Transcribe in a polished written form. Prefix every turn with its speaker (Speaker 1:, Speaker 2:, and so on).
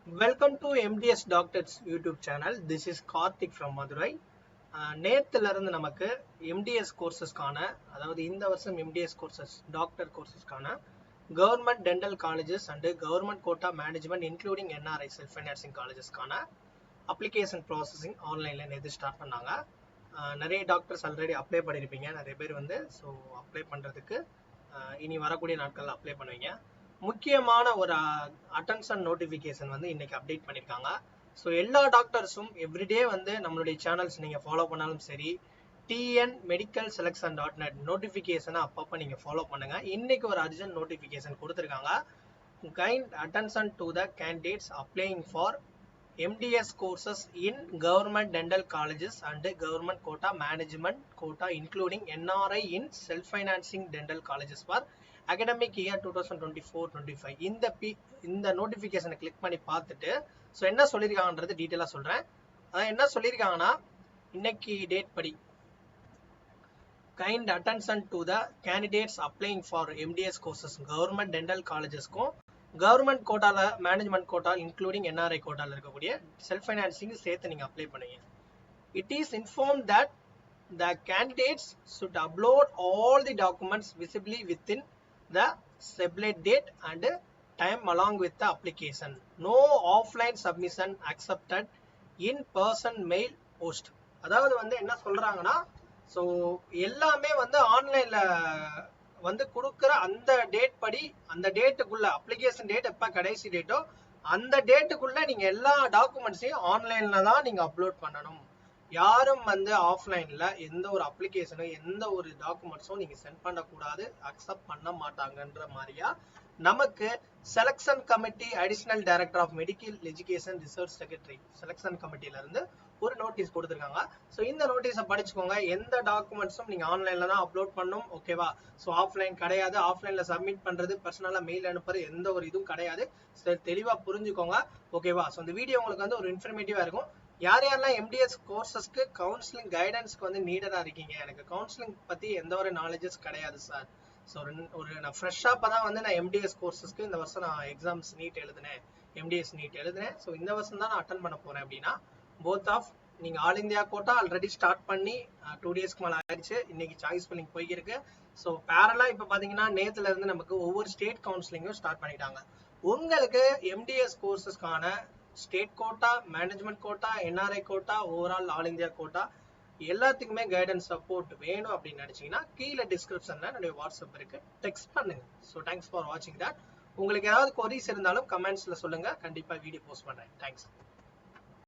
Speaker 1: Welcome to MDS Doctors YouTube channel. This is Karthik from Madurai. நேத்துல இருந்து நமக்கு MDS கோர்சஸ்க்கான அதாவது இந்த வருஷம் MDS கோர்சஸ் டாக்டர் கோர்சஸ்க்கான government dental colleges and government quota management including NRI self financing காலேஜஸ்க்கான application processing ஆன்லைனில் நேற்று ஸ்டார்ட் பண்ணாங்க. நிறைய டாக்டர்ஸ் ஆல்ரெடி அப்ளை பண்ணியிருப்பீங்க. நிறைய பேர் ஸோ அப்ளை பண்ணுறதுக்கு இனி வரக்கூடிய நாட்களில் அப்ளை பண்ணுவீங்க. முக்கியமான ஒரு அட்டென்ஷன் நோட்டிஃபிகேஷன் இன்னைக்கு அப்டேட் பண்ணியிருக்காங்க. ஸோ எல்லா டாக்டர்ஸும் எவ்ரிடே நம்மளுடைய சேனல்ஸ் நீங்கள் ஃபாலோ பண்ணாலும் சரி, tnmedicalselection.net நோட்டிஃபிகேஷனை அப்பப்போ நீங்கள் ஃபாலோ பண்ணுங்கள். இன்னைக்கு ஒரு அர்ஜென்ட் நோட்டிஃபிகேஷன் கொடுத்துருக்காங்க. Kind attention to the candidates applying for MDS courses in government dental colleges and government quota management quota including NRI in self-financing dental colleges for academic year 2024-25 இந்த நோட்டிஃபிகேஷனை click பண்ணி பார்த்துட்டு so என்ன சொல்லியிருக்காங்கன்றது டீட்டெயிலாக சொல்கிறேன். அதான் என்ன சொல்லியிருக்காங்கன்னா, இன்னைக்கு டேட் படி kind attention to the candidates applying for MDS courses government dental காலேஜஸ்க்கும் கவர்மெண்ட் கோட்டாவில் மேனேஜ்மெண்ட் கோட்டா இன்க்ளூடிங் NRI கோட்டாவில் இருக்கக்கூடிய செல்ஃப் ஃபைனான்சிங் சேர்த்து நீங்கள் அப்ளை பண்ணுவீங்க. It is inform that the candidates should upload all the documents visibly within the stipulated date and time along with the application. No offline submission accepted in person mail post. அதாவது என்ன சொல்றாங்கன்னா, so எல்லாமே ஆன்லைன்ல கொடுக்குற அந்த date படி, அந்த டேட்டுக்குள்ள application date எப்ப கடைசி டேட்டோ அந்த டேட்டுக்குள்ள நீங்க எல்லா டாக்குமெண்ட்ஸையும் ஆன்லைன்ல தான் நீங்க அப்லோட் பண்ணணும். யாரும் ஆஃப்லைன்ல எந்த ஒரு அப்ளிகேஷனும் எந்த ஒரு டாக்குமெண்ட்ஸும் நீங்க சென்ட் பண்ணக்கூடாது, அக்செப்ட் பண்ண மாட்டாங்கன்ற மாதிரியா நமக்கு selection committee additional director of medical education research secretary selection கமிட்டில இருந்து ஒரு நோட்டீஸ் கொடுத்துருக்காங்க. ஸோ இந்த நோட்டீஸை படிச்சுக்கோங்க. எந்த டாக்குமெண்ட்ஸும் நீங்க ஆன்லைன்ல தான் அப்லோட் பண்ணும், ஓகேவா? ஸோ ஆஃப்லைன் கிடையாது. ஆஃப்லைன்ல சப்மிட் பண்றது, பர்சனலா மெயில் அனுப்புறது எந்த ஒரு இதுவும் கிடையாது. தெளிவா புரிஞ்சுக்கோங்க, ஓகேவா? ஸோ இந்த வீடியோ உங்களுக்கு ஒரு இன்ஃபர்மேட்டிவா இருக்கும். யார் யாரெல்லாம் MDS கோர்சஸ்க்கு கவுன்சிலிங் கைடன்ஸ்க்கு நீடரா இருக்கீங்க, எனக்கு கவுன்சிலிங் பத்தி எந்த ஒரு நாலேஜஸ் கிடையாது சார், ஸோ நான் ஃப்ரெஷ்ஷாக இப்போ தான் நான் MDS கோர்சஸ்க்கு இந்த வருஷம் நான் எக்ஸாம்ஸ் நீட் எழுதுனேன், MDS நீட் எழுதுனேன், ஸோ இந்த வருஷம் தான் நான் அட்டன் பண்ண போறேன் அப்படின்னா, போத் ஆஃப் நீங்கள் all India quota already start பண்ணி 2 டேஸ்க்கு மேலே ஆயிடுச்சு. இன்னைக்கு சாய்ஸ் ஃபில்லிங் போய்கிருக்கு. ஸோ பேரலாக இப்போ பார்த்தீங்கன்னா நேத்துல இருந்து நமக்கு ஒவ்வொரு ஸ்டேட் கவுன்சிலிங்கும் ஸ்டார்ட் பண்ணிட்டாங்க. உங்களுக்கு MDS கோர்சஸ்க்கான state quota, management quota, NRI quota, overall all India quota எல்லாத்துக்குமே கைடன்ஸ் சப்போர்ட் வேணும் அப்படின்னு நினைச்சீங்கன்னா கீழே டிஸ்கிரிப்ஷன்ல என்னுடைய வாட்ஸ்அப் இருக்கு, டெக்ஸ்ட் பண்ணுங்க. ஸோ தேங்க்ஸ் ஃபார் வாட்சிங் தட். உங்களுக்கு ஏதாவது கொரிஸ் இருந்தாலும் கமெண்ட்ஸ்ல சொல்லுங்க, கண்டிப்பா வீடியோ போஸ்ட் பண்றேன். தேங்க்ஸ்.